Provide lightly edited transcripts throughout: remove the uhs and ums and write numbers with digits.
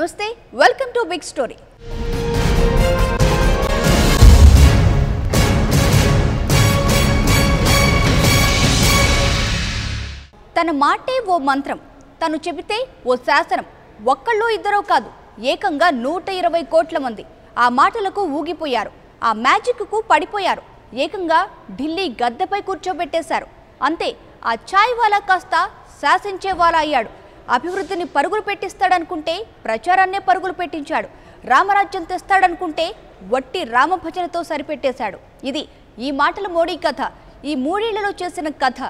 నమస్తే welcome to big story. తన మాటే ఓ మంత్రం, తను చెబితే ఓ శాసనం. ఒక్కళ్ళు ఇద్దరో కాదు, ఏకంగా 120 కోట్ల మంది ఆ మాటలకు ఊగిపోయారు. ఆ మ్యాజిక్కు పడిపోయారు. ఏకంగా ఢిల్లీ గద్దెపై కూర్చోబెట్టేశారు. అంతే, ఆ ఛాయ్ వాలా కాస్త శాసించేవాలా అయ్యాడు. అభివృద్ధిని పరుగులు పెట్టిస్తాడనుకుంటే ప్రచారాన్నే పరుగులు పెట్టించాడు. రామరాజ్యం తెస్తాడనుకుంటే వట్టి రామభజనతో సరిపెట్టేశాడు. ఇది ఈ మాటల మోడీ కథ, ఈ 3 ఏళ్లలో చేసిన కథ.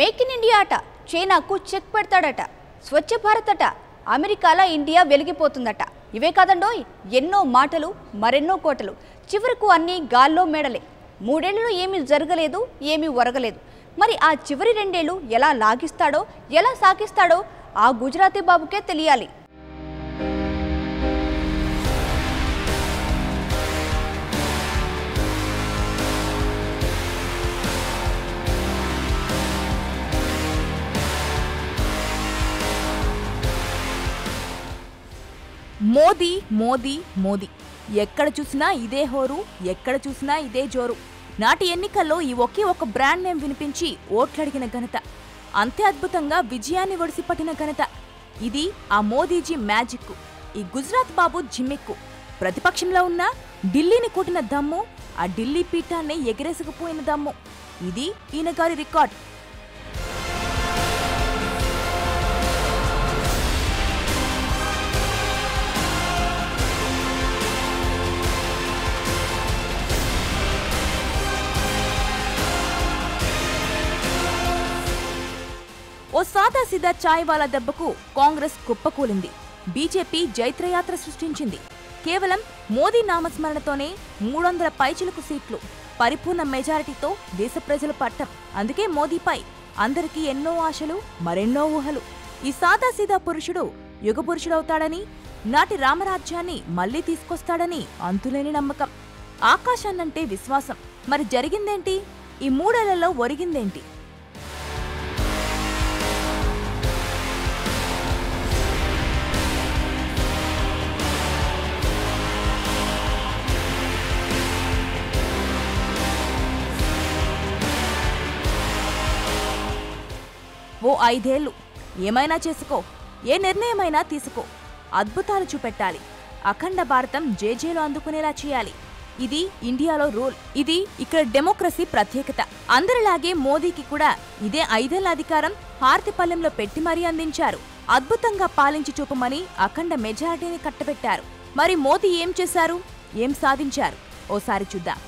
మేక్ ఇన్ ఇండియా అట, చైనాకు చెక్ పెడతాడట. స్వచ్ఛ భారత్ అట, అమెరికాలో ఇండియా వెలిగిపోతుందట. ఇవే కాదండోయ్, ఎన్నో మాటలు, మరెన్నో కోటలు. చివరకు అన్నీ గాల్లో మేడలే. 3 ఏళ్లలో ఏమీ జరగలేదు, ఏమీ ఒరగలేదు. మరి ఆ చివరి 2 ఏళ్లు ఎలా లాగిస్తాడో, ఎలా సాగిస్తాడో ఆ గుజరాతీ బాబుకే తెలియాలి. మోదీ మోదీ మోదీ, ఎక్కడ చూసినా ఇదే హోరు, ఎక్కడ చూసినా ఇదే జోరు. నాటి ఎన్నికల్లో ఈ ఒకే ఒక బ్రాండ్ నేమ్ వినిపించి ఓట్లడిగిన ఘనత, అంతే అద్భుతంగా విజయాన్ని ఒడిసిపట్టిన ఘనత. ఇది ఆ మోదీజీ మ్యాజిక్, ఈ గుజరాత్ బాబు జిమ్మిక్కు. ప్రతిపక్షంలో ఉన్న ఢిల్లీని కొట్టిన దమ్ము, ఆ ఢిల్లీ పీఠాన్ని ఎగిరేసుకుపోయిన దమ్ము. ఇది ఈయన గారి రికార్డ్. ఓ సాదాసీదా ఛాయ్ వాలా దెబ్బకు కాంగ్రెస్ కుప్పకూలింది. బీజేపీ జైత్రయాత్ర సృష్టించింది. కేవలం మోదీ నామస్మరణతోనే 300 పైచిలకు సీట్లు, పరిపూర్ణ మెజారిటీతో దేశ ప్రజలు పట్టం. అందుకే మోదీపై అందరికీ ఎన్నో ఆశలు, మరెన్నో ఊహలు. ఈ సాదాసీదా పురుషుడు యుగపురుషుడవుతాడని, నాటి రామరాజ్యాన్ని మళ్లీ తీసుకొస్తాడని అంతులేని నమ్మకం. ఆకాశాన్నంటే విశ్వాసం. మరి జరిగిందేంటి? ఈ 3 ఏళ్లలో ఒరిగిందేంటి? ఓ 5 ఏళ్లు ఏమైనా చేసుకో, ఏ నిర్ణయమైనా తీసుకో, అద్భుతాలు చూపెట్టాలి. అఖండ భారతం జేజేలు అందుకునేలా చేయాలి. ఇది ఇండియాలో రూల్. ఇది ఇక్కడ డెమోక్రసీ ప్రత్యేకత. అందరిలాగే మోదీకి కూడా ఇదే 5 ఏళ్ల అధికారం హారతిపల్లెంలో పెట్టి మరీ అందించారు. అద్భుతంగా పాలించి చూపమని అఖండ మెజారిటీని కట్టబెట్టారు. మరి మోదీ ఏం చేశారు, ఏం సాధించారు? ఓసారి చూద్దాం.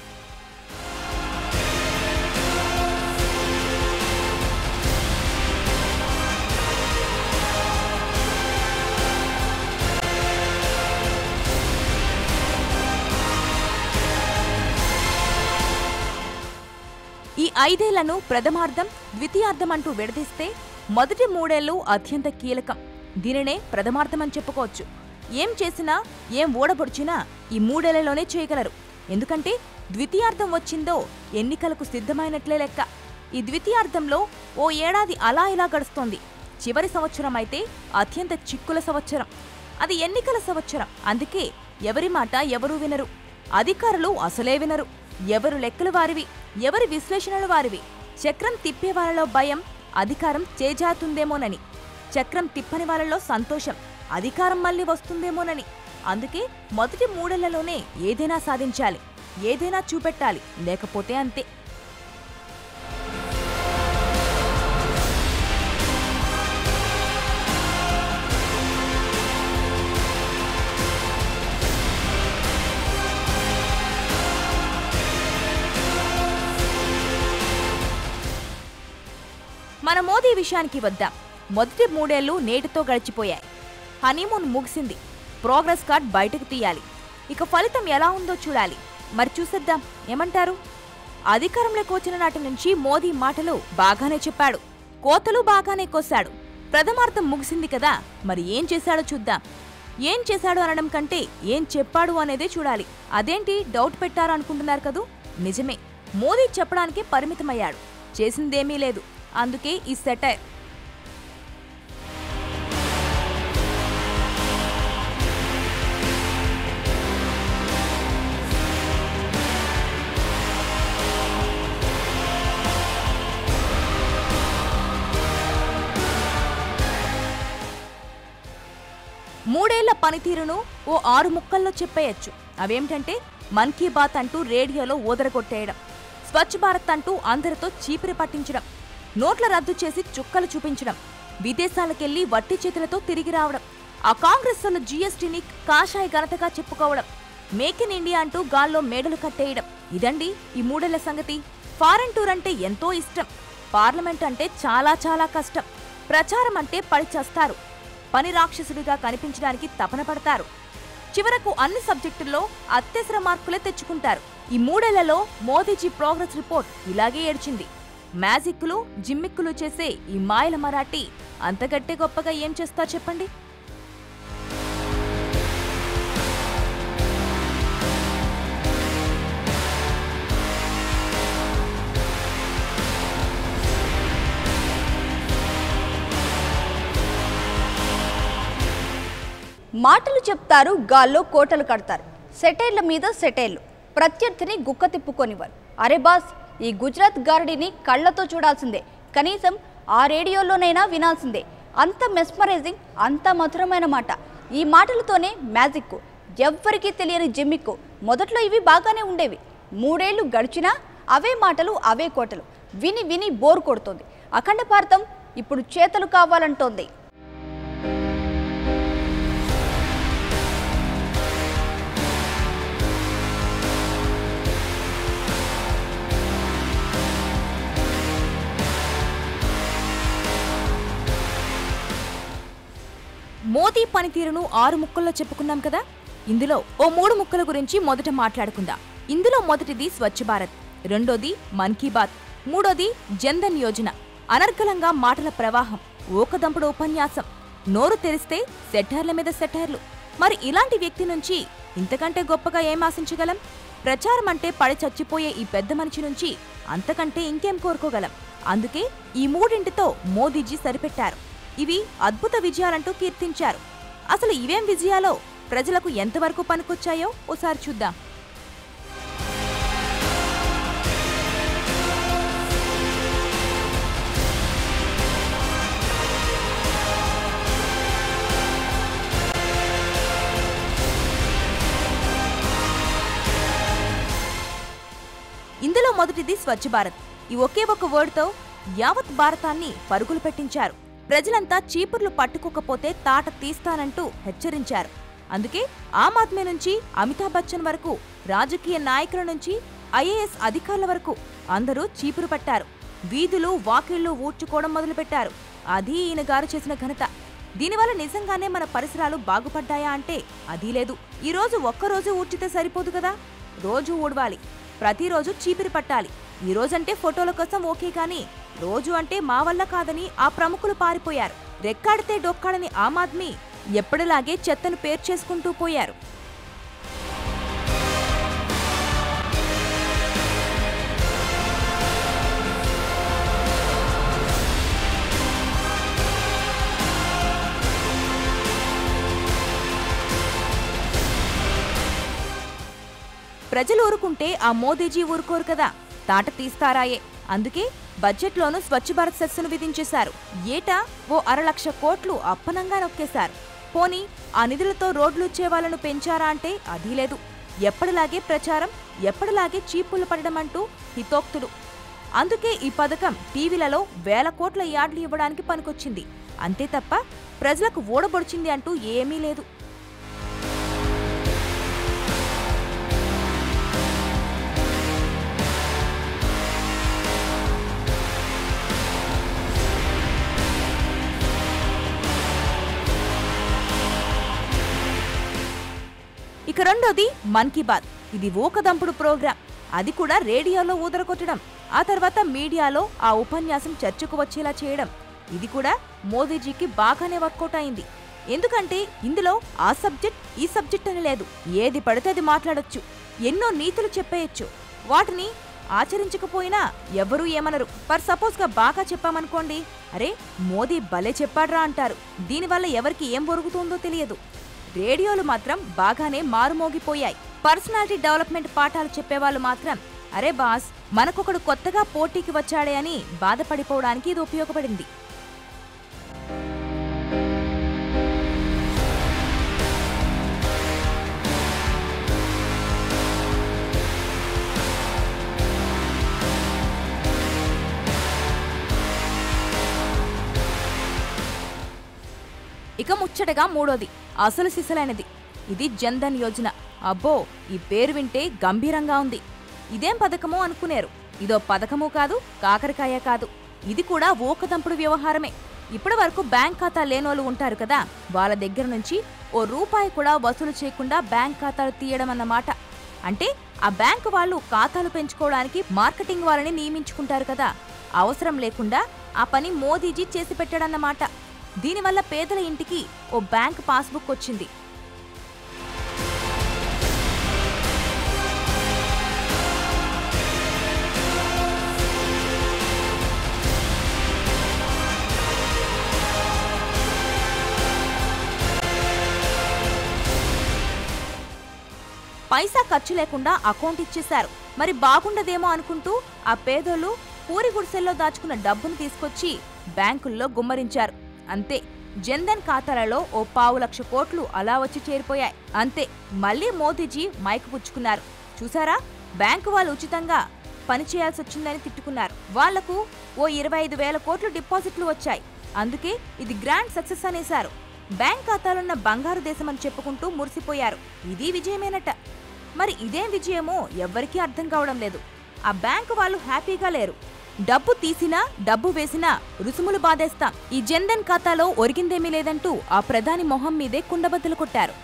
ఈ 5 ఏళ్లను ప్రథమార్థం, ద్వితీయార్థం అంటూ విడదీస్తే మొదటి 3 ఏళ్లు అత్యంత కీలకం. దీనినే ప్రథమార్థమని చెప్పుకోవచ్చు. ఏం చేసినా, ఏం ఓడబొడిచినా ఈ 3 ఏళ్లలోనే చేయగలరు. ఎందుకంటే ద్వితీయార్థం వచ్చిందో ఎన్నికలకు సిద్ధమైనట్లే లెక్క. ఈ ద్వితీయార్థంలో ఓ ఏడాది అలా ఇలా గడుస్తోంది. చివరి సంవత్సరం అయితే అత్యంత చిక్కుల సంవత్సరం. అది ఎన్నికల సంవత్సరం. అందుకే ఎవరి మాట ఎవరూ వినరు. అధికారులు అసలే వినరు. ఎవరు లెక్కలు వారివి, ఎవరి విశ్లేషణలు వారివి. చక్రం తిప్పే వాళ్ళలో భయం, అధికారం చేజారుతుందేమోనని. చక్రం తిప్పని వాళ్ళలో సంతోషం, అధికారం మళ్ళీ వస్తుందేమోనని. అందుకే మొదటి 3 ఏళ్లలోనే ఏదైనా సాధించాలి, ఏదైనా చూపెట్టాలి. లేకపోతే అంతే. మన మోదీ విషయానికి వద్దాం. మొదటి 3 ఏళ్లు నేటితో గడిచిపోయాయి. హనీమూన్ ముగిసింది. ప్రోగ్రెస్ కార్డ్ బయటకు తీయాలి. ఇక ఫలితం ఎలా ఉందో చూడాలి. మరి చూసేద్దాం, ఏమంటారు? అధికారంలోకి వచ్చిన నాటి నుంచి మోదీ మాటలు బాగానే చెప్పాడు, కోతలు బాగానే కోశాడు. ప్రథమార్థం ముగిసింది కదా, మరి ఏం చేశాడో చూద్దాం. ఏం చేశాడు అనడం కంటే ఏం చెప్పాడు అనేదే చూడాలి. అదేంటి డౌట్ పెట్టారు అనుకుంటున్నారు కదూ? నిజమే, మోదీ చెప్పడానికే పరిమితమయ్యాడు, చేసిందేమీ లేదు. అందుకే ఈ సెటైర్. మూడేళ్ల పనితీరును ఓ 6 ముక్కల్లో చెప్పేయచ్చు. అవేమిటంటే మన్ కీ బాత్ అంటూ రేడియోలో ఊదరగొట్టేయడం, స్వచ్ఛ భారత్ అంటూ అందరితో చీపిరి పట్టించడం, నోట్ల రద్దు చేసి చుక్కలు చూపించడం, విదేశాలకెళ్లి వట్టి చేతులతో తిరిగి రావడం, ఆ కాంగ్రెస్ జీఎస్టీని కాషాయ ఘనతగా చెప్పుకోవడం, మేక్ ఇన్ ఇండియా అంటూ గాల్లో మేడలు కట్టేయడం. ఇదండి ఈ మూడేళ్ల సంగతి. ఫారెన్ టూర్ అంటే ఎంతో ఇష్టం, పార్లమెంట్ అంటే చాలా చాలా కష్టం, ప్రచారం అంటే పడి చస్తారు, పని రాక్షసుడిగా కనిపించడానికి తపన పడతారు, చివరకు అన్ని సబ్జెక్టుల్లో అత్యవసర మార్కులే తెచ్చుకుంటారు. ఈ మూడేళ్లలో మోదీజీ ప్రోగ్రెస్ రిపోర్ట్ ఇలాగే ఏడ్చింది. మ్యాజిక్లు జిమ్మిక్కులు చేసే ఈ మాయల మరాఠీ అంతకంటే గొప్పగా ఏం చేస్తా చెప్పండి? మాటలు చెప్తారు, గాల్లో కోటలు కడతారు, సెటైర్ల మీద సెటైర్లు, ప్రత్యర్థిని గుక్క తిప్పుకొనివ్వరు. అరే బాస్, ఈ గుజరాత్ గారడీని కళ్లతో చూడాల్సిందే, కనీసం ఆ రేడియోలోనైనా వినాల్సిందే. అంత మెస్మరైజింగ్, అంత మధురమైన మాట. ఈ మాటలతోనే మ్యాజిక్, ఎవ్వరికీ తెలియని జిమ్మిక్కు. మొదట్లో ఇవి బాగానే ఉండేవి, 3 ఏళ్లు గడిచినా అవే మాటలు, అవే కోటలు. విని విని బోరు కొడుతోంది. అఖండ భారతం ఇప్పుడు చేతలు కావాలంటోంది. మోదీ పనితీరును 6 ముక్కల్లో చెప్పుకున్నాం కదా. ఇందులో ఓ 3 ముక్కల గురించి మొదట మాట్లాడుకుందాం. ఇందులో మొదటిది స్వచ్ఛ భారత్, రెండోది మన్ కీ బాత్, మూడోది జన్ధన్ యోజన. అనర్గళంగా మాటల ప్రవాహం, ఓకదంపుడు ఉపన్యాసం, నోరు తెరిస్తే సెటైర్ల మీద సెటైర్లు. మరి ఇలాంటి వ్యక్తి నుంచి ఇంతకంటే గొప్పగా ఏం ఆశించగలం? ప్రచారం అంటే పడి చచ్చిపోయే ఈ పెద్ద మనిషి నుంచి అంతకంటే ఇంకేం కోరుకోగలం? అందుకే ఈ మూడింటితో మోదీజీ సరిపెట్టారు. ఇవి అద్భుత విజయాలంటూ కీర్తించారు. అసలు ఇవేం విజయాలో, ప్రజలకు ఎంతవరకు పనికొచ్చాయో ఓసారి చూద్దాం. ఇందులో మొదటిది స్వచ్ఛ భారత్. ఈ ఒకే ఒక వర్డ్తో యావత్ భారతాన్ని పరుగులు పెట్టించారు. ప్రజలంతా చీపుర్లు పట్టుకోకపోతే తాట తీస్తానంటూ హెచ్చరించారు. అందుకే ఆమ్ ఆద్మీ నుంచి అమితాబ్ బచ్చన్ వరకు, రాజకీయ నాయకుల నుంచి ఐఏఎస్ అధికారుల వరకు అందరూ చీపురు పట్టారు. వీధులు వాకిళ్లు ఊడ్చుకోవడం మొదలుపెట్టారు. అది ఈయన గారు చేసిన ఘనత. దీనివల్ల నిజంగానే మన పరిసరాలు బాగుపడ్డాయా అంటే అదీ లేదు. ఈరోజు ఒక్కరోజు ఊడ్చితే సరిపోదు కదా, రోజు ఊడవాలి, ప్రతిరోజు చీపిరి పట్టాలి. ఈ రోజంటే ఫోటోల కోసం ఓకే, కానీ రోజు అంటే మా వల్ల కాదని ఆ ప్రముఖులు పారిపోయారు. రెక్కాడితే డొక్కాడని ఆమ్ ఆద్మీ ఎప్పటిలాగే చెత్తను పేర్చేసుకుంటూ పోయారు. ప్రజలు ఊరుకుంటే ఆ మోదీజీ ఊరుకోరు కదా, తాట తీస్తారాయే. అందుకే బడ్జెట్లోనూ స్వచ్ఛ భారత్ సెస్సును విధించేశారు. ఏటా ఓ 1,00,000 కోట్లు అప్పనంగా నొక్కేశారు. పోనీ ఆ నిధులతో రోడ్లు ఇచ్చేవాళ్లను పెంచారా అంటే అదీ లేదు. ఎప్పటిలాగే ప్రచారం, ఎప్పటిలాగే చీపులు పడడం అంటూ హితోక్తులు. అందుకే ఈ పథకం టీవీలలో 1,000 కోట్ల యాడ్లు ఇవ్వడానికి పనికొచ్చింది. అంతే తప్ప ప్రజలకు ఓడబొడిచింది అంటూ ఏమీ లేదు. ఇక రెండోది మన్ కీ బాత్. ఇది ఓకదంపుడు ప్రోగ్రాం. అది కూడా రేడియోలో ఊదరకొట్టడం, ఆ తర్వాత మీడియాలో ఆ ఉపన్యాసం చర్చకు వచ్చేలా చేయడం. ఇది కూడా మోదీజీకి బాగానే వర్కౌట్ అయింది. ఎందుకంటే ఇందులో ఆ సబ్జెక్ట్ ఈ సబ్జెక్ట్ అని లేదు, ఏది పడితే అది మాట్లాడొచ్చు, ఎన్నో నీతులు చెప్పేయచ్చు. వాటిని ఆచరించకపోయినా ఎవరూ ఏమనరు. సపోజ్గా బాగా చెప్పామనుకోండి, అరే మోదీ భలే చెప్పాడ్రా అంటారు. దీనివల్ల ఎవరికి ఏం ఒరుగుతుందో తెలియదు. రేడియోలు మాత్రం బాగానే మారుమోగిపోయాయి. పర్సనాలిటీ డెవలప్మెంట్ పాఠాలు చెప్పేవాళ్ళు మాత్రం అరే బాస్ మనకొకడు కొత్తగా పోటీకి వచ్చాడే అని బాధపడిపోవడానికి ఇది ఉపయోగపడింది. ఇక ముచ్చటగా మూడోది అసలు సిసలైనది. ఇది జన్ధన్ యోజన. అబ్బో, ఈ పేరు వింటే గంభీరంగా ఉంది. ఇదేం పథకమో అనుకునేరు. ఇదో పథకమూ కాదు, కాకరకాయ కాదు. ఇది కూడా ఊకదంపుడు వ్యవహారమే. ఇప్పటి వరకు బ్యాంక్ ఖాతా లేనోళ్ళు ఉంటారు కదా, వాళ్ళ దగ్గర నుంచి ఓ రూపాయి కూడా వసూలు చేయకుండా బ్యాంక్ ఖాతాలు తీయడం అన్నమాట. అంటే ఆ బ్యాంకు వాళ్ళు ఖాతాలు పెంచుకోవడానికి మార్కెటింగ్ వాళ్ళని నియమించుకుంటారు కదా, అవసరం లేకుండా ఆ పని మోదీజీ చేసి పెట్టాడన్నమాట. దీనివల్ల పేదల ఇంటికి ఓ బ్యాంక్ పాస్బుక్ వచ్చింది. పైసా ఖర్చు లేకుండా అకౌంట్ ఇచ్చేశారు. మరి బాగుండదేమో అనుకుంటూ ఆ పేదోళ్ళు పూరి గుడిసెల్లో దాచుకున్న డబ్బును తీసుకొచ్చి బ్యాంకుల్లో గుమ్మరించారు. అంతే, జన్ధన్ ఖాతాలలో ఓ 5,00,000 కోట్లు అలా వచ్చి చేరిపోయాయి. అంతే, మళ్లీ మోదీజీ మైకు పుచ్చుకున్నారు. చూసారా, బ్యాంకు వాళ్ళు ఉచితంగా పనిచేయాల్సి వచ్చిందని తిట్టుకున్నారు. వాళ్లకు ఓ 25,000 కోట్లు డిపాజిట్లు వచ్చాయి. అందుకే ఇది గ్రాండ్ సక్సెస్ అనేశారు. బ్యాంక్ ఖాతాలున్న బంగారు దేశమని చెప్పుకుంటూ మురిసిపోయారు. ఇది విజయమేనట. మరి ఇదేం విజయమో ఎవ్వరికీ అర్థం కావడం లేదు. ఆ బ్యాంకు వాళ్ళు హ్యాపీగా లేరు. డబ్బు తీసినా డబ్బు వేసినా రుసుములు బాధేస్తాం, ఈ జన్ధన్ ఖాతాలో ఒరిగిందేమీ లేదంటూ ఆ ప్రధాని మొహం మీదే కుండబద్దలు కొట్టారు.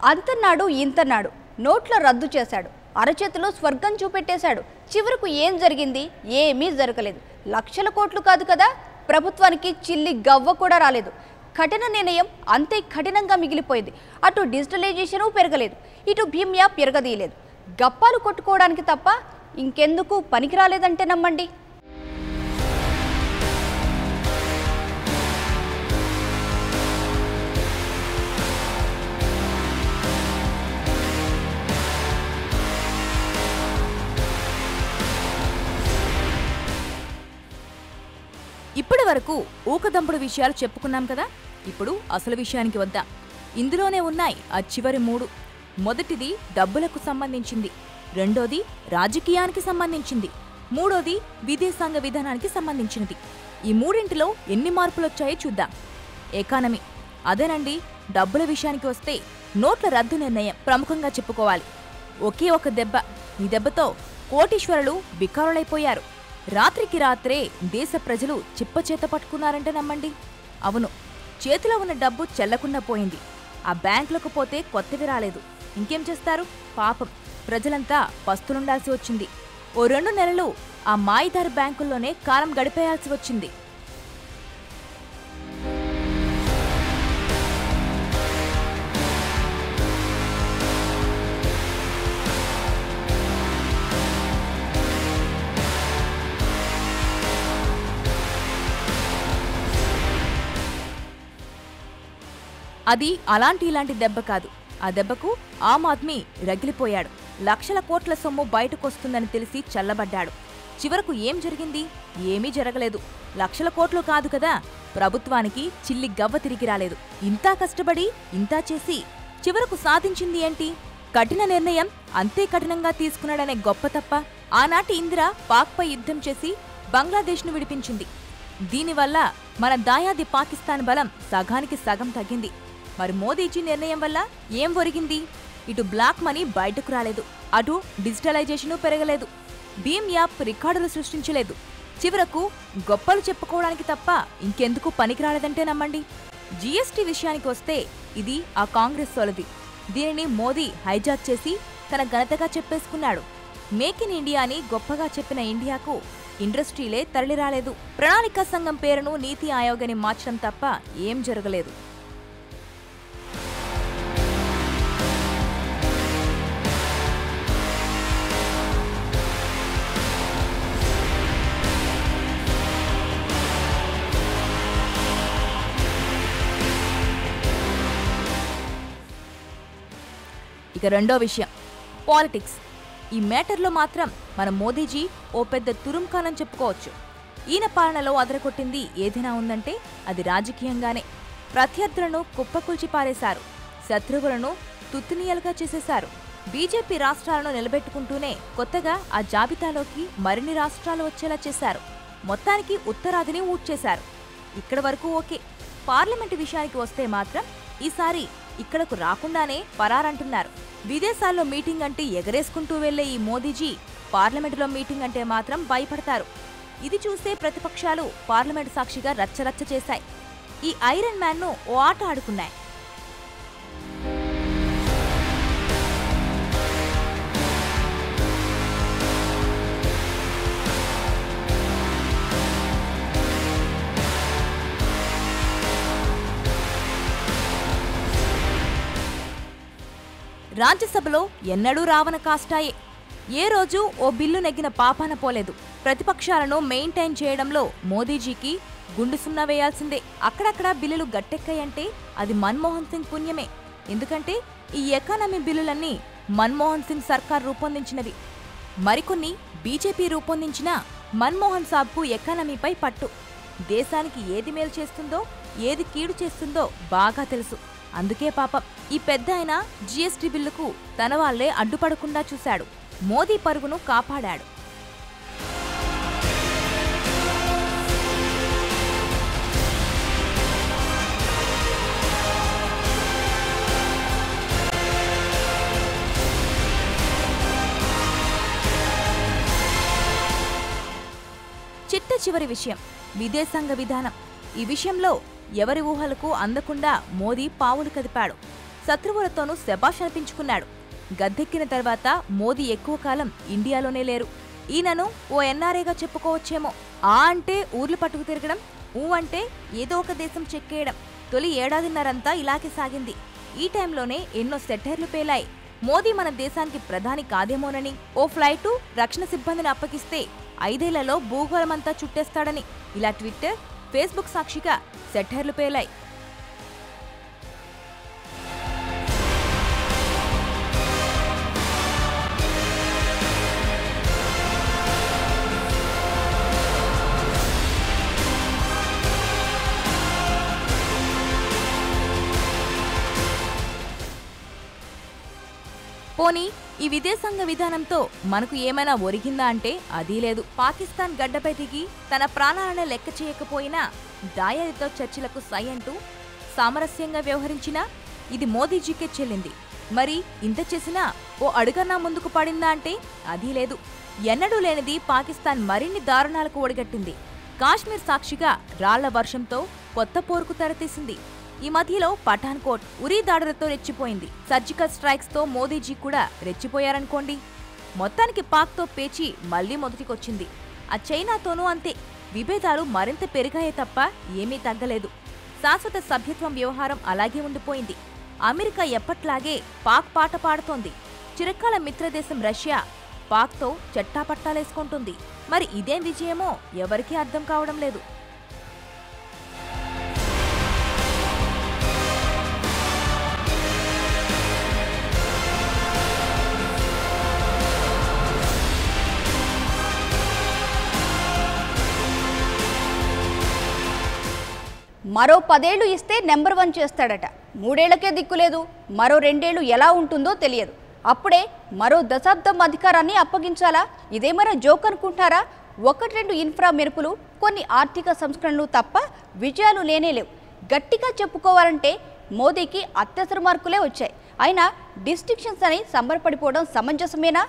అంతన్నాడు ఇంతన్నాడు, నోట్ల రద్దు చేశాడు, అరచేతిలో స్వర్గం చూపెట్టేశాడు. చివరకు ఏం జరిగింది? ఏమీ జరగలేదు. లక్షల కోట్లు కాదు కదా, ప్రభుత్వానికి చిల్లి గవ్వ కూడా రాలేదు. కఠిన నిర్ణయం అంతే కఠినంగా మిగిలిపోయింది. అటు డిజిటలైజేషను పెరగలేదు, ఇటు భీమ్ యాప్ పెరగదీయలేదు. గప్పాలు కొట్టుకోవడానికి తప్ప ఇంకెందుకు పనికిరాలేదంటే నమ్మండి. ఇప్పటి వరకు ఊకదంపుడు విషయాలు చెప్పుకున్నాం కదా, ఇప్పుడు అసలు విషయానికి వద్దాం. ఇందులోనే ఉన్నాయి ఆ చివరి 3. మొదటిది డబ్బులకు సంబంధించింది, రెండోది రాజకీయానికి సంబంధించింది, మూడోది విదేశాంగ విధానానికి సంబంధించినది. ఈ మూడింటిలో ఎన్ని మార్పులొచ్చాయో చూద్దాం. ఎకానమీ, అదేనండి డబ్బుల విషయానికి వస్తే నోట్ల రద్దు నిర్ణయం ప్రముఖంగా చెప్పుకోవాలి. ఒకే ఒక దెబ్బ, ఈ దెబ్బతో కోటీశ్వరులు బికారులైపోయారు. రాత్రికి రాత్రే దేశ ప్రజలు చిప్పచేత పట్టుకున్నారంటే నమ్మండి. అవును, చేతిలో ఉన్న డబ్బు చెల్లకుండా పోయింది. ఆ బ్యాంకులకు పోతే కొత్తవి రాలేదు. ఇంకేం చేస్తారు? పాపం ప్రజలంతా పస్తులుండాల్సి వచ్చింది. ఓ 2 నెలలు ఆ మాయిదారు బ్యాంకుల్లోనే కాలం గడిపేయాల్సి వచ్చింది. అది అలాంటి ఇలాంటి దెబ్బ కాదు. ఆ దెబ్బకు ఆమ్ ఆద్మీ రగిలిపోయాడు. లక్షల కోట్ల సొమ్ము బయటకొస్తుందని తెలిసి చల్లబడ్డాడు. చివరకు ఏం జరిగింది? ఏమీ జరగలేదు. లక్షల కోట్లు కాదు కదా, ప్రభుత్వానికి చిల్లి గవ్వ తిరిగి రాలేదు. ఇంతా కష్టపడి ఇంతా చేసి చివరకు సాధించింది ఏంటి? కఠిన నిర్ణయం అంతే కఠినంగా తీసుకున్నాడనే గొప్ప తప్ప. ఆనాటి ఇందిర పాక్పై యుద్ధం చేసి బంగ్లాదేశ్ను విడిపించింది. దీనివల్ల మన దాయాది పాకిస్తాన్ బలం సగానికి సగం తగ్గింది. మరి మోదీజీ నిర్ణయం వల్ల ఏం ఒరిగింది? ఇటు బ్లాక్ మనీ బయటకు రాలేదు, అటు డిజిటలైజేషను పెరగలేదు, భీమ్ యాప్ రికార్డులు సృష్టించలేదు. చివరకు గొప్పలు చెప్పుకోవడానికి తప్ప ఇంకెందుకు పనికిరాలేదంటే నమ్మండి. జీఎస్టీ విషయానికి వస్తే ఇది ఆ కాంగ్రెస్ సోలది. దీనిని మోదీ హైజాక్ చేసి తన ఘనతగా చెప్పేసుకున్నాడు. మేక్ ఇన్ ఇండియా అని గొప్పగా చెప్పిన ఇండియాకు ఇండస్ట్రీలే తరలిరాలేదు. ప్రణాళికా సంఘం పేరును నీతి ఆయోగ్ అని మార్చడం తప్ప ఏం జరగలేదు. ఇక రెండో విషయం పాలిటిక్స్. ఈ మేటర్లో మాత్రం మన మోదీజీ ఓ పెద్ద తురుంకానని చెప్పుకోవచ్చు. ఈయన పాలనలో అదరకొట్టింది ఏదైనా ఉందంటే అది రాజకీయంగానే. ప్రత్యర్థులను కుప్పకూల్చి పారేశారు, శత్రువులను తుత్తునీయలుగా చేసేశారు. బీజేపీ రాష్ట్రాలను నిలబెట్టుకుంటూనే కొత్తగా ఆ జాబితాలోకి మరిన్ని రాష్ట్రాలు వచ్చేలా చేశారు. మొత్తానికి ఉత్తరాదిని ఊడ్చేశారు. ఇక్కడ వరకు ఓకే. పార్లమెంటు విషయానికి వస్తే మాత్రం ఈసారి ఇక్కడకు రాకుండానే పరారంటున్నారు. విదేశాల్లో మీటింగ్ అంటే ఎగరేసుకుంటూ వెళ్లే ఈ మోదీజీ పార్లమెంటులో మీటింగ్ అంటే మాత్రం భయపడతారు. ఇది చూసే ప్రతిపక్షాలు పార్లమెంటు సాక్షిగా రచ్చరచ్చ చేశాయి. ఈ ఐరన్ మ్యాన్ను ఓ ఆట ఆడుకున్నాయి. రాజ్యసభలో ఎన్నడూ రావన కాష్టాయే. ఏ రోజు ఓ బిల్లు నెగ్గిన పాపాన పోలేదు. ప్రతిపక్షాలను మెయింటైన్ చేయడంలో మోదీజీకి గుండు సున్నా వేయాల్సిందే. అక్కడక్కడ బిల్లులు గట్టెక్కాయంటే అది మన్మోహన్ సింగ్ పుణ్యమే. ఎందుకంటే ఈ ఎకానమీ బిల్లులన్నీ మన్మోహన్ సింగ్ సర్కార్ రూపొందించినవి. మరికొన్ని బీజేపీ రూపొందించిన మన్మోహన్ సాబ్కు ఎకానమీపై పట్టు. దేశానికి ఏది మేలు చేస్తుందో ఏది కీడు చేస్తుందో బాగా తెలుసు. అందుకే పాపం ఈ పెద్ద ఆయన జీఎస్టీ బిల్లుకు తన వాళ్లే అడ్డుపడకుండా చూశాడు. మోదీ పరుగును కాపాడాడు. చిట్ట చివరి విషయం విదేశాంగ విధానం. ఈ విషయంలో ఎవరి ఊహలకు అందకుండా మోదీ పావులు కదిపాడు. శత్రువులతోనూ శభాష్ అనిపించుకున్నాడు. గద్దెక్కిన తర్వాత మోదీ ఎక్కువ కాలం ఇండియాలోనే లేరు. ఈయనను ఓ ఎన్ఆర్ఐగా చెప్పుకోవచ్చేమో. ఆ అంటే ఊర్లు పట్టుకు తిరగడం, ఊ అంటే ఏదో ఒక దేశం చెక్కేయడం. తొలి ఏడాదిన్నరంతా ఇలాగే సాగింది. ఈ టైంలోనే ఎన్నో సెటైర్లు పేలాయి. మోదీ మన దేశానికి ప్రధాని కాదేమోనని, ఓ ఫ్లైటు రక్షణ సిబ్బందిని అప్పగిస్తే 5 ఏళ్లలో భూగోళమంతా చుట్టేస్తాడని. ఇలా ట్విట్టర్, ఫేస్బుక్ సాక్షిగా సెటైర్లు పేలాయి. పోనీ ఈ విదేశాంగ విధానంతో మనకు ఏమైనా ఒరిగిందా అంటే అదీ లేదు. పాకిస్తాన్ గడ్డపై దిగి తన ప్రాణాలను లెక్క చేయకపోయినా దాయాదితో చర్చలకు సై అంటూ సామరస్యంగా వ్యవహరించినా ఇది మోదీజీకే చెల్లింది. మరి ఇంత చేసినా ఓ అడుగన్నా ముందుకు పడిందా అంటే అదీ లేదు. ఎన్నడూ లేనిది పాకిస్తాన్ మరిన్ని దారుణాలకు ఒడిగట్టింది. కాశ్మీర్ సాక్షిగా రాళ్ల వర్షంతో కొత్త పోరుకు తెరతీసింది. ఈ మధ్యలో పఠాన్కోట్ ఉరీ దాడులతో రెచ్చిపోయింది. సర్జికల్ స్ట్రైక్స్ తో మోదీజీ కూడా రెచ్చిపోయారనుకోండి. మొత్తానికి పాక్తో పేచి మళ్లీ మొదటికొచ్చింది. ఆ చైనాతోనూ అంతే. విభేదాలు మరింత పెరిగాయే తప్ప ఏమీ తగ్గలేదు. శాశ్వత సభ్యత్వం వ్యవహారం అలాగే ఉండిపోయింది. అమెరికా ఎప్పట్లాగే పాక్ పాట పాడుతోంది. చిరకాల మిత్రదేశం రష్యా పాక్తో చట్టాపట్టాలేసుకుంటుంది. మరి ఇదేం విజయమో ఎవరికీ అర్థం కావడం లేదు. మరో 10 ఏళ్లు ఇస్తే నెంబర్ 1 చేస్తాడట. 3 ఏళ్లకే దిక్కులేదు. మరో 2 ఏళ్లు ఎలా ఉంటుందో తెలియదు. అప్పుడే మరో దశాబ్దం అధికారాన్ని అప్పగించాలా? ఇదేమైనా జోక్ అనుకుంటారా? ఒకటి రెండు ఇన్ఫ్రా మెరుపులు, కొన్ని ఆర్థిక సంస్కరణలు తప్ప విజయాలు లేనేలేవు. గట్టిగా చెప్పుకోవాలంటే మోదీకి అత్యవసర మార్కులే వచ్చాయి. అయినా డిస్టింక్షన్స్ అని సంబరపడిపోవడం సమంజసమేనా?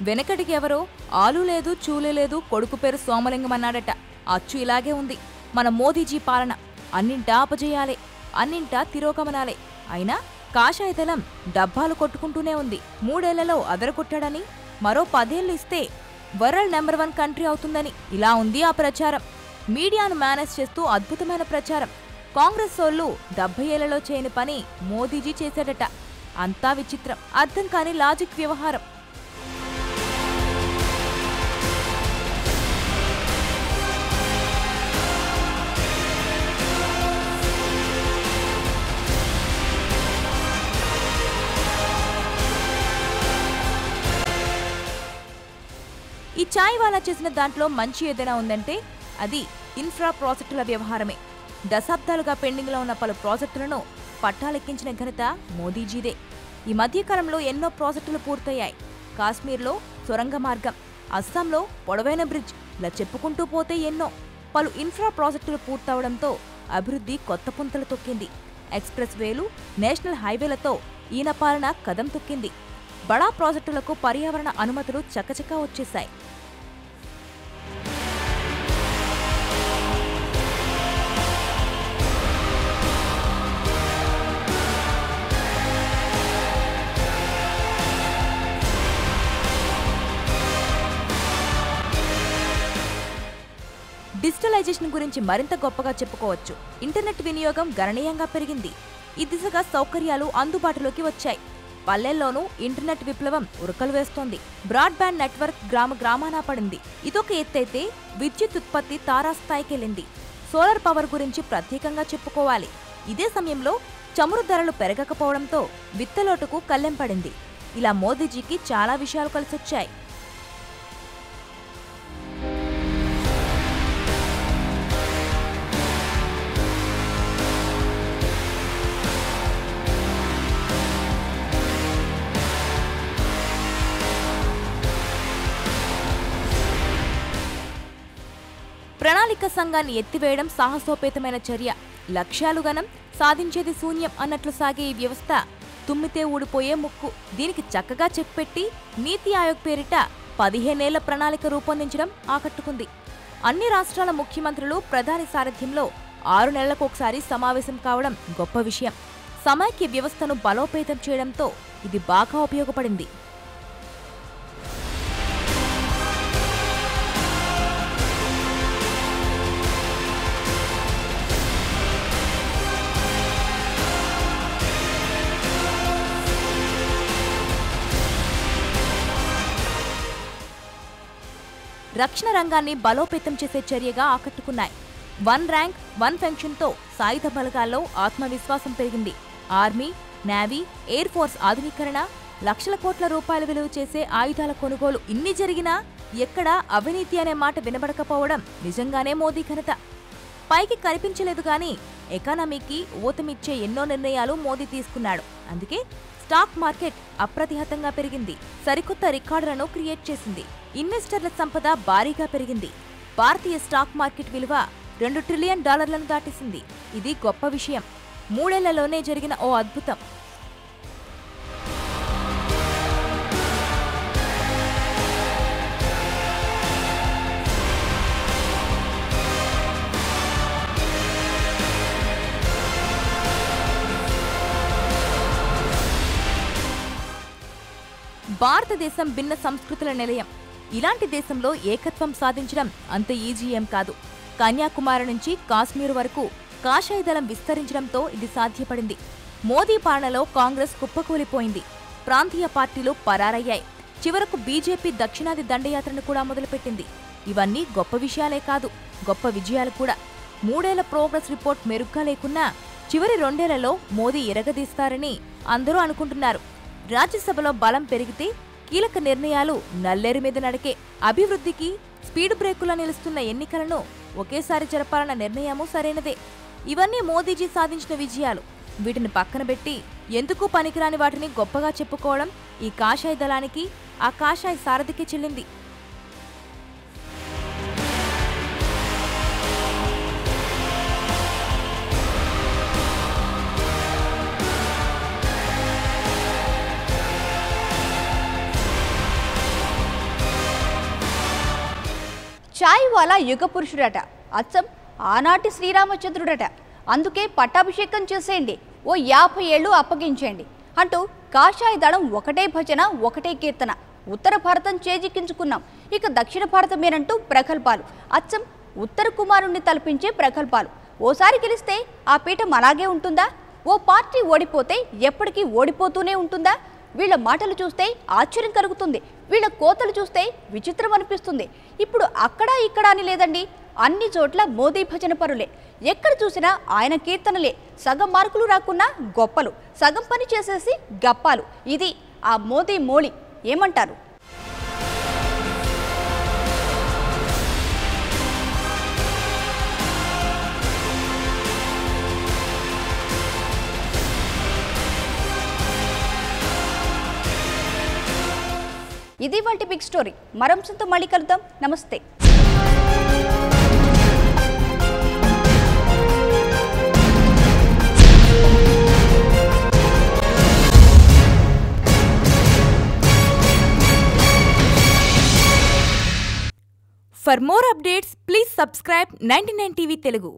వెనకటికి ఎవరో ఆలు లేదు చూలు లేదు కొడుకు పేరు సోమలింగం అన్నాడట. అచ్చు ఇలాగే ఉంది మన మోదీజీ పాలన. అన్నింటా అపజయాలే, అన్నింటా తిరోగమనాలే. అయినా కాషాయ దళం డబ్బాలు కొట్టుకుంటూనే ఉంది. 3 ఏళ్లలో అదరగొట్టాడని, మరో 10 ఏళ్లు ఇస్తే వరల్డ్ నెంబర్ 1 కంట్రీ అవుతుందని ఇలా ఉంది ఆ ప్రచారం. మీడియాను మేనేజ్ చేస్తూ అద్భుతమైన ప్రచారం. కాంగ్రెస్ సోళ్లు 70 ఏళ్లలో చేయని పని మోదీజీ చేశాడట. అంతా విచిత్రం, అర్థం కాని లాజిక్ వ్యవహారం. ఈ చాయ్ వాలా చేసిన దాంట్లో మంచి ఏదైనా ఉందంటే అది ఇన్ఫ్రా ప్రాజెక్టుల వ్యవహారమే. దశాబ్దాలుగా పెండింగ్లో ఉన్న పలు ప్రాజెక్టులను పట్టాలెక్కించిన ఘనత మోదీజీదే. ఈ మధ్యకాలంలో ఎన్నో ప్రాజెక్టులు పూర్తయ్యాయి. కాశ్మీర్లో సొరంగ మార్గం, అస్సాంలో పొడవైన బ్రిడ్జ్, ఇలా చెప్పుకుంటూ పోతే ఎన్నో. పలు ఇన్ఫ్రా ప్రాజెక్టులు పూర్తవడంతో అభివృద్ధి కొత్త పుంతలు తొక్కింది. ఎక్స్ప్రెస్ వేలు, నేషనల్ హైవేలతో ఈయన పాలన కదం తొక్కింది. బడా ప్రాజెక్టులకు పర్యావరణ అనుమతులు చకచకా వచ్చేశాయి. డిజిటలైజేషన్ గురించి మరింత గొప్పగా చెప్పుకోవచ్చు. ఇంటర్నెట్ వినియోగం గణనీయంగా పెరిగింది. ఈ దిశగా సౌకర్యాలు అందుబాటులోకి వచ్చాయి. పల్లెల్లోనూ ఇంటర్నెట్ విప్లవం ఉరకలు వేస్తోంది. బ్రాడ్బ్యాండ్ నెట్వర్క్ గ్రామాన పడింది. ఇదొక ఎత్తైతే విద్యుత్ ఉత్పత్తి తారాస్థాయికెళ్లింది. సోలార్ పవర్ గురించి ప్రత్యేకంగా చెప్పుకోవాలి. ఇదే సమయంలో చమురు ధరలు పెరగకపోవడంతో విత్తలోటుకు కళ్ళెం పడింది. ఇలా మోదీజీకి చాలా విషయాలు కలిసొచ్చాయి. ప్రణాళిక సంఘాన్ని ఎత్తివేయడం సాహసోపేతమైన చర్య. లక్ష్యాలు గనం, సాధించేది శూన్యం అన్నట్లు సాగే ఈ వ్యవస్థ తుమ్మితే ఊడిపోయే ముక్కు. దీనికి చక్కగా చెక్ పెట్టి నీతి ఆయోగ్ పేరిట 15 ఏళ్ల ప్రణాళిక రూపొందించడం ఆకట్టుకుంది. అన్ని రాష్ట్రాల ముఖ్యమంత్రులు ప్రధాని సారథ్యంలో 6 నెలలకొకసారి సమావేశం కావడం గొప్ప విషయం. సమైక్య వ్యవస్థను బలోపేతం చేయడంతో ఇది బాగా ఉపయోగపడింది. రక్షణ రంగాన్ని బలోపేతం చేసే చర్యగా ఆకట్టుకున్నాయి. 1 ర్యాంక్ 1 పెన్షన్తో సాయుధ బలగాల్లో ఆత్మవిశ్వాసం పెరిగింది. ఆర్మీ, నేవీ, ఎయిర్ ఫోర్స్ ఆధునీకరణ, లక్షల కోట్ల రూపాయల విలువ చేసే ఆయుధాల కొనుగోలు ఇన్ని జరిగినా ఎక్కడా అవినీతి అనే మాట వినబడకపోవడం నిజంగానే మోదీ ఘనత. పైకి కనిపించలేదు గాని ఎకానమీకి ఊతమిచ్చే ఎన్నో నిర్ణయాలు మోదీ తీసుకున్నాడు. అందుకే స్టాక్ మార్కెట్ అప్రతిహతంగా పెరిగింది. సరికొత్త రికార్డులను క్రియేట్ చేసింది. ఇన్వెస్టర్ల సంపద భారీగా పెరిగింది. భారతీయ స్టాక్ మార్కెట్ విలువ $2 ట్రిలియన్ దాటేసింది. ఇది గొప్ప విషయం. 3 ఏళ్లలోనే జరిగిన ఓ అద్భుతం. భారతదేశం భిన్న సంస్కృతుల నిలయం. ఇలాంటి దేశంలో ఏకత్వం సాధించడం అంత ఈజీ ఏం కాదు. కన్యాకుమారి నుంచి కాశ్మీర్ వరకు కాషాయ దళం విస్తరించడంతో ఇది సాధ్యపడింది. మోదీ పాలనలో కాంగ్రెస్ కుప్పకూలిపోయింది. ప్రాంతీయ పార్టీలు పరారయ్యాయి. చివరకు బీజేపీ దక్షిణాది దండయాత్రను కూడా మొదలుపెట్టింది. ఇవన్నీ గొప్ప విషయాలే కాదు, గొప్ప విజయాలు కూడా. 3 ఏళ్ల ప్రోగ్రెస్ రిపోర్ట్ మెరుగ్గా లేకున్నా చివరి 2 ఏళ్లలో మోదీ ఎరగదీస్తారని అందరూ అనుకుంటున్నారు. రాజ్యసభలో బలం పెరిగితే కీలక నిర్ణయాలు నల్లేరు మీద నడికే. అభివృద్ధికి స్పీడ్ బ్రేకులా నిలుస్తున్న ఎన్నికలను ఒకేసారి జరపాలన్న నిర్ణయమూ సరైనదే. ఇవన్నీ మోదీజీ సాధించిన విజయాలు. వీటిని పక్కన పెట్టి ఎందుకు పనికిరాని వాటిని గొప్పగా చెప్పుకోవడం ఈ కాషాయ దళానికి, ఆ కాషాయ సారథికి చెల్లింది. చాయ్ వాలా యుగ పురుషుడట, అచ్చం ఆనాటి శ్రీరామచంద్రుడట. అందుకే పట్టాభిషేకం చేసేయండి, ఓ 50 ఏళ్ళు అప్పగించేయండి అంటూ కాషాయ దళం ఒకటే భజన, ఒకటే కీర్తన. ఉత్తర భారతం చేజిక్కించుకున్నాం, ఇక దక్షిణ భారతమేనంటూ ప్రగల్భాలు. అచ్చం ఉత్తర కుమారుణ్ణి తలపించే ప్రగల్భాలు. ఓసారి గెలిస్తే ఆ పీఠం అలాగే ఉంటుందా? ఓ పార్టీ ఓడిపోతే ఎప్పటికీ ఓడిపోతూనే ఉంటుందా? వీళ్ళ మాటలు చూస్తే ఆశ్చర్యం కలుగుతుంది, వీళ్ళ కోతలు చూస్తే విచిత్రం అనిపిస్తుంది. ఇప్పుడు అక్కడ ఇక్కడ అని లేదండి, అన్ని చోట్ల మోదీ భజన పరులే. ఎక్కడ చూసినా ఆయన కీర్తనలే. సగం మార్కులు రాకున్నా గొప్పలు, సగం పని చేసేసి గప్పాలు. ఇది ఆ మోదీ మోళి. ఏమంటారు? ఇది వాటి బిగ్ స్టోరీ. మరంశంతో మళ్ళీ కలుద్దాం. నమస్తే. For more updates, please subscribe 99 TV Telugu.